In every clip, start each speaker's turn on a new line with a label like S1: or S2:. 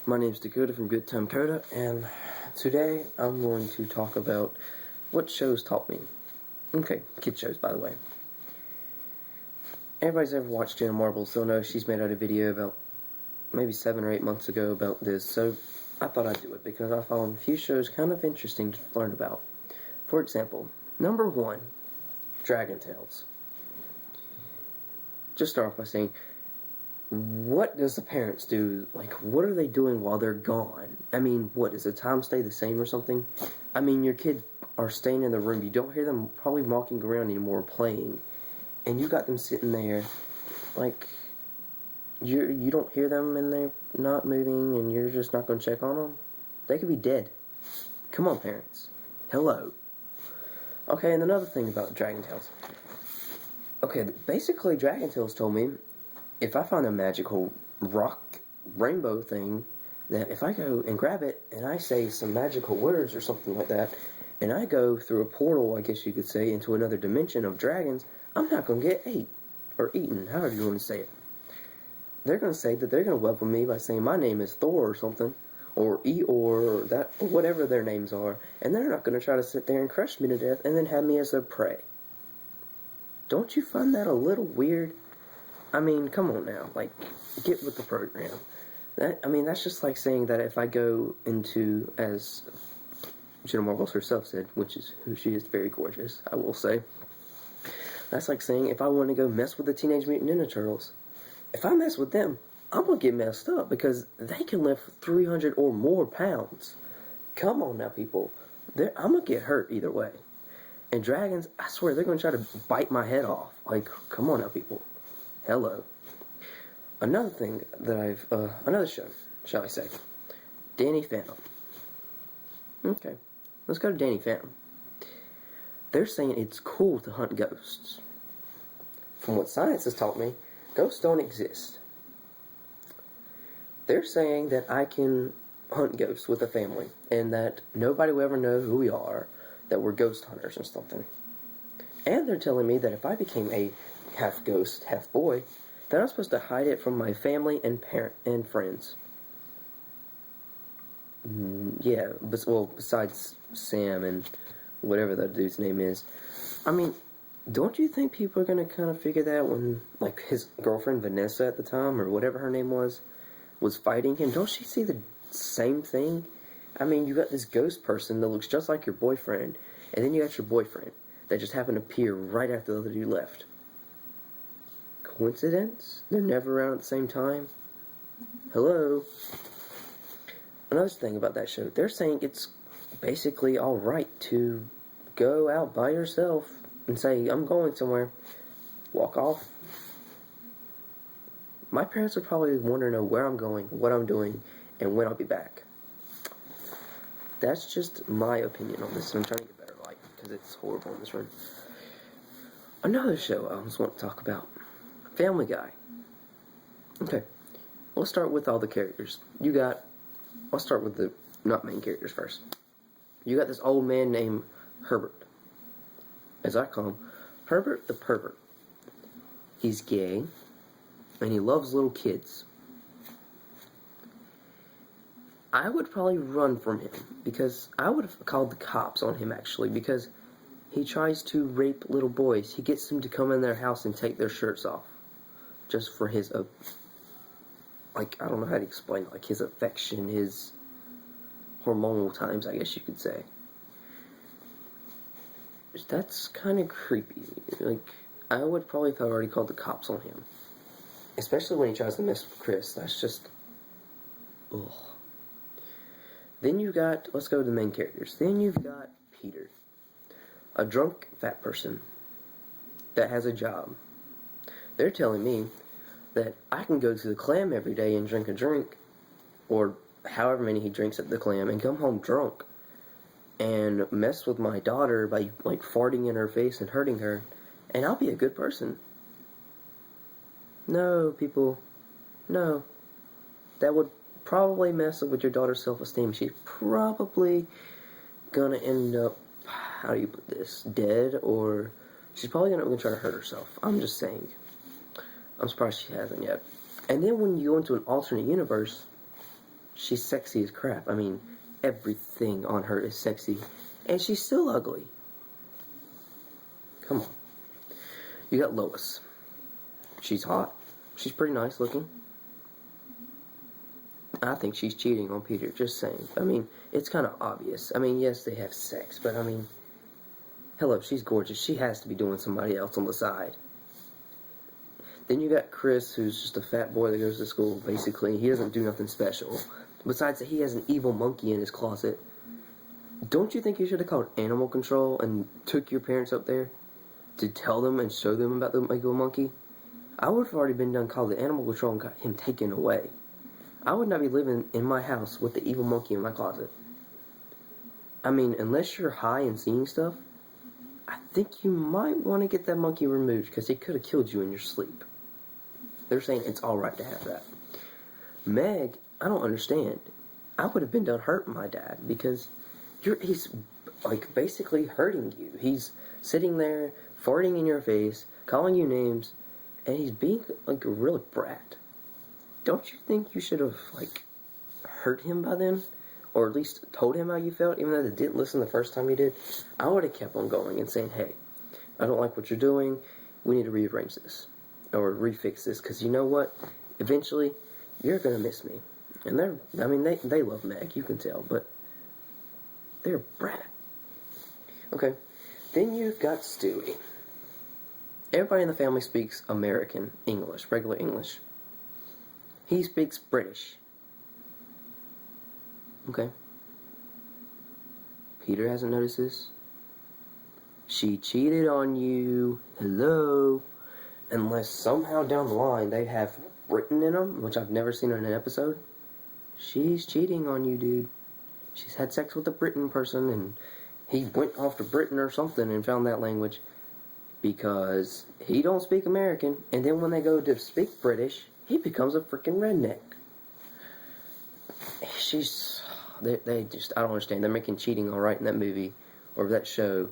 S1: My name is Dakota from Good Time Coda, and today I'm going to talk about what shows taught me. Okay, kid shows, by the way. Everybody's ever watched Jenna Marbles, they'll know she's made out a video about maybe 7 or 8 months ago about this, so I thought I'd do it because I found a few shows kind of interesting to learn about. For example, number 1, Dragon Tales. Just start off by saying, what does the parents do? Like, what are they doing while they're gone? I mean, what, does the time stay the same or something? I mean, your kids are staying in the room. You don't hear them probably walking around anymore playing. And you got them sitting there, like, you don't hear them and they're not moving and you're just not going to check on them? They could be dead. Come on, parents. Hello. Okay, and another thing about Dragon Tales. Okay, basically Dragon Tales told me if I find a magical rock rainbow thing, that if I go and grab it and I say some magical words or something like that, and I go through a portal, I guess you could say, into another dimension of dragons, I'm not going to get ate or eaten, however you want to say it. They're going to say that they're going to welcome me by saying my name is Thor or something, or Eeyore, or that, or whatever their names are, and they're not going to try to sit there and crush me to death and then have me as their prey. Don't you find that a little weird? I mean, come on now, like, get with the program. That's just like saying that if I go into, as Jenna Marbles herself said, which is who she is, very gorgeous, I will say. That's like saying if I want to go mess with the Teenage Mutant Ninja Turtles, if I mess with them, I'm going to get messed up because they can lift 300 or more pounds. Come on now, people. I'm going to get hurt either way. And dragons, I swear, they're going to try to bite my head off. Like, come on now, people. Hello. Another thing that another show, shall I say, Danny Phantom. Okay, let's go to Danny Phantom. They're saying it's cool to hunt ghosts. From what science has taught me, ghosts don't exist. They're saying that I can hunt ghosts with a family, and that nobody will ever know who we are, that we're ghost hunters or something. And they're telling me that if I became a half ghost, half boy, then I'm supposed to hide it from my family and friends. Besides Sam and whatever that dude's name is. I mean, don't you think people are going to kind of figure that when, like, his girlfriend Vanessa at the time, or whatever her name was fighting him? Don't she see the same thing? I mean, you got this ghost person that looks just like your boyfriend, and then you got your boyfriend that just happened to appear right after the other dude left. Coincidence? They're never around at the same time? Hello? Another thing about that show, they're saying it's basically alright to go out by yourself and say, I'm going somewhere. Walk off. My parents would probably want to know where I'm going, what I'm doing, and when I'll be back. That's just my opinion on this, and I'm trying to get better light, because it's horrible in this room. Another show I just want to talk about, Family Guy. Okay, let's start with all the characters. I'll start with the not main characters first. You got this old man named Herbert, as I call him, Herbert the pervert. He's gay, and he loves little kids. I would probably run from him, because I would have called the cops on him, actually, because he tries to rape little boys. He gets them to come in their house and take their shirts off, just for his, I don't know how to explain it, like his affection, his hormonal times, I guess you could say. That's kind of creepy. Like, I would probably have already called the cops on him. Especially when he tries to mess with Chris. That's just, ugh. Then let's go to the main characters. Then you've got Peter, a drunk fat person that has a job. They're telling me that I can go to the Clam every day and drink a drink, or however many he drinks at the Clam, and come home drunk and mess with my daughter by, like, farting in her face and hurting her, and I'll be a good person. No, people, no. That would probably mess up with your daughter's self-esteem. She's probably gonna end up, how do you put this, dead, or she's probably gonna try to hurt herself. I'm just saying. I'm surprised she hasn't yet. And then when you go into an alternate universe, she's sexy as crap. I mean, everything on her is sexy. And she's still ugly. Come on. You got Lois. She's hot. She's pretty nice looking. I think she's cheating on Peter, just saying. I mean, it's kind of obvious. I mean, yes, they have sex, but I mean, hello, she's gorgeous. She has to be doing somebody else on the side. Then you got Chris, who's just a fat boy that goes to school, basically. He doesn't do nothing special. Besides that, he has an evil monkey in his closet. Don't you think you should have called animal control and took your parents up there to tell them and show them about the evil monkey? I would have already been done called the animal control and got him taken away. I would not be living in my house with the evil monkey in my closet. I mean, unless you're high and seeing stuff, I think you might want to get that monkey removed because he could have killed you in your sleep. They're saying it's alright to have that. Meg, I don't understand. I would have been done hurting my dad because he's like basically hurting you. He's sitting there farting in your face, calling you names, and he's being like a real brat. Don't you think you should have like hurt him by then? Or at least told him how you felt, even though they didn't listen the first time you did? I would have kept on going and saying, hey, I don't like what you're doing. We need to rearrange this. Or refix this. Because you know what? Eventually, you're going to miss me. And they love Meg, you can tell. But they're a brat. Okay. Then you've got Stewie. Everybody in the family speaks American English, regular English. He speaks British. Okay. Peter hasn't noticed this. She cheated on you. Hello. Unless somehow down the line they have Britain in them, which I've never seen in an episode. She's cheating on you, dude. She's had sex with a Britain person, and he went off to Britain or something and found that language because he don't speak American. And then when they go to speak British, he becomes a freaking redneck. They just, I don't understand. They're making cheating alright in that movie, or that show,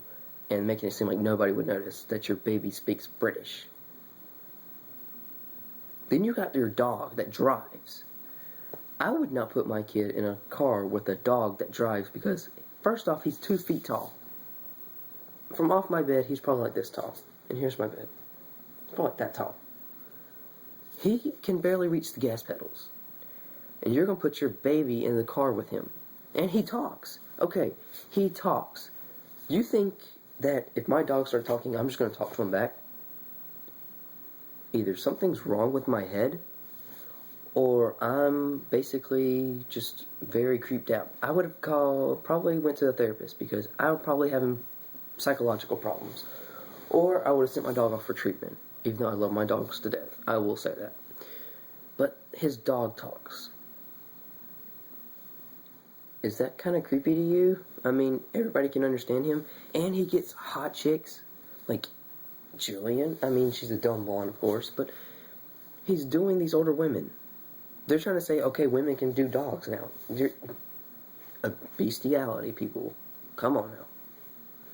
S1: and making it seem like nobody would notice that your baby speaks British. Then you got your dog that drives. I would not put my kid in a car with a dog that drives because, first off, he's 2 feet tall. From off my bed, he's probably like this tall. And here's my bed. It's probably like that tall. He can barely reach the gas pedals. And you're going to put your baby in the car with him. And he talks. Okay, he talks. You think that if my dog started talking, I'm just going to talk to him back? Either something's wrong with my head, or I'm basically just very creeped out. I would have probably went to the therapist because I would probably have psychological problems. Or I would have sent my dog off for treatment, even though I love my dogs to death. I will say that. But his dog talks. Is that kind of creepy to you? I mean, everybody can understand him. And he gets hot chicks. Like Jillian. I mean, she's a dumb blonde, of course. But he's doing these older women. They're trying to say, okay, women can do dogs now. You're a bestiality, people. Come on now.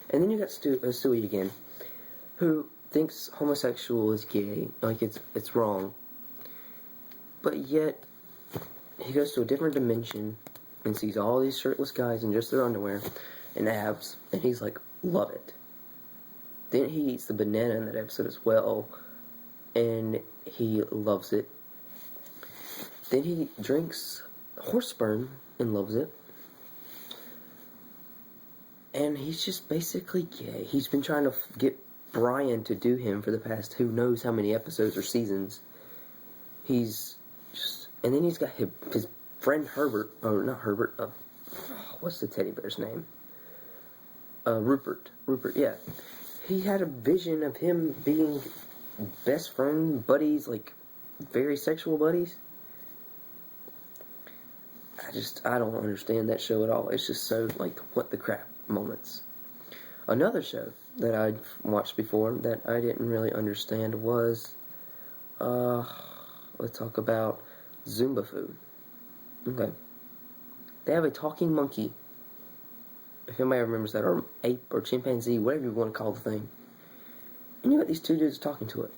S1: And then you got Stewie again, who thinks homosexual is gay. Like, it's wrong. But yet, he goes to a different dimension and sees all these shirtless guys in just their underwear and abs, and he's like, love it. Then he eats the banana in that episode as well, and he loves it. Then he drinks horse sperm and loves it. And he's just basically gay. He's been trying to get Brian to do him for the past who knows how many episodes or seasons. He's just... And then he's got his friend Herbert, or not Herbert, what's the teddy bear's name? Rupert, yeah. He had a vision of him being best friend buddies, like very sexual buddies. I don't understand that show at all. It's just so, like, what the crap moments. Another show that I'd watched before that I didn't really understand was, let's talk about Zumba Food. Okay. They have a talking monkey. If anybody remembers that, or ape, or chimpanzee, whatever you want to call the thing. And you got these 2 dudes talking to it.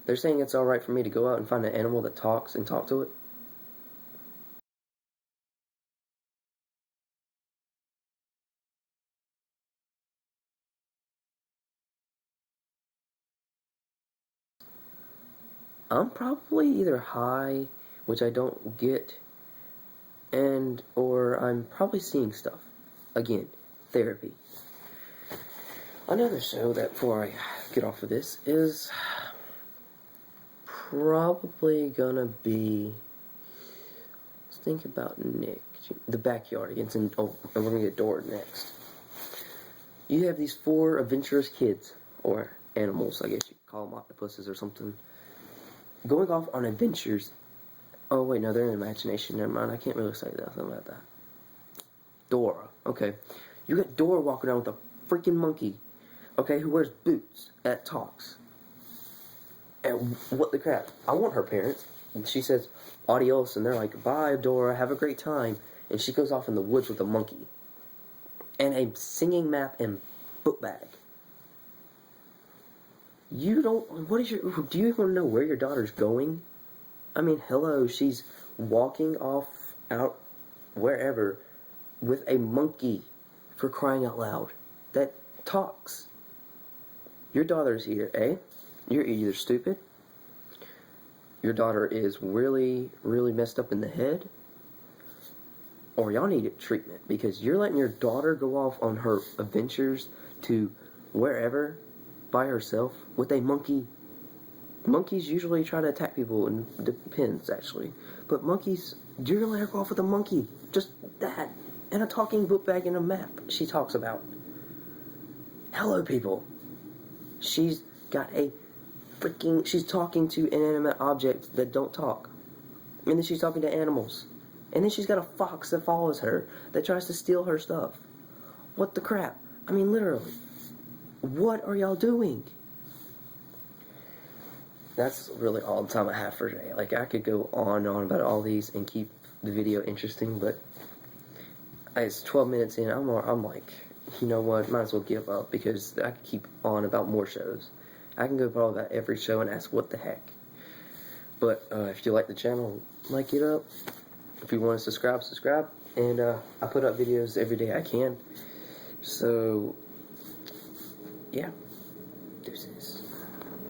S1: They're saying it's alright for me to go out and find an animal that talks and talk to it. I'm probably either high, which I don't get, and or I'm probably seeing stuff. Again, therapy. Another show that, before I get off of this, is probably gonna be, let's think about Nick. The Backyard against, and we're gonna get Dora next. You have these 4 adventurous kids, or animals, I guess you could call them, octopuses or something, going off on adventures. Oh wait, no, they're in imagination. Never mind. I can't really say nothing about that. Dora. Okay, you got Dora walking around with a freaking monkey. Okay, who wears boots, that talks. And what the crap? I want her parents. And she says, adios, and they're like, bye, Dora, have a great time. And she goes off in the woods with a monkey. And a singing map and book bag. You don't, do you even know where your daughter's going? I mean, hello, she's walking off out wherever with a monkey, for crying out loud, that talks. Your daughter's here, eh? You're either stupid, your daughter is really, really messed up in the head, or y'all need treatment, because you're letting your daughter go off on her adventures to wherever by herself with a monkey. Monkeys usually try to attack people, and depends actually. But monkeys, you're gonna let her go off with a monkey, just that, and a talking book bag and a map she talks about. Hello, people. She's got a freaking, she's talking to inanimate objects that don't talk. And then she's talking to animals. And then she's got a fox that follows her, that tries to steal her stuff. What the crap? I mean, literally. What are y'all doing? That's really all the time I have for today. Like, I could go on and on about all these and keep the video interesting, but it's 12 minutes in. I'm like, you know what? Might as well give up, because I could keep on about more shows. I can go probably about every show and ask what the heck. But if you like the channel, like it up. If you want to subscribe. And I put up videos every day I can. So, yeah.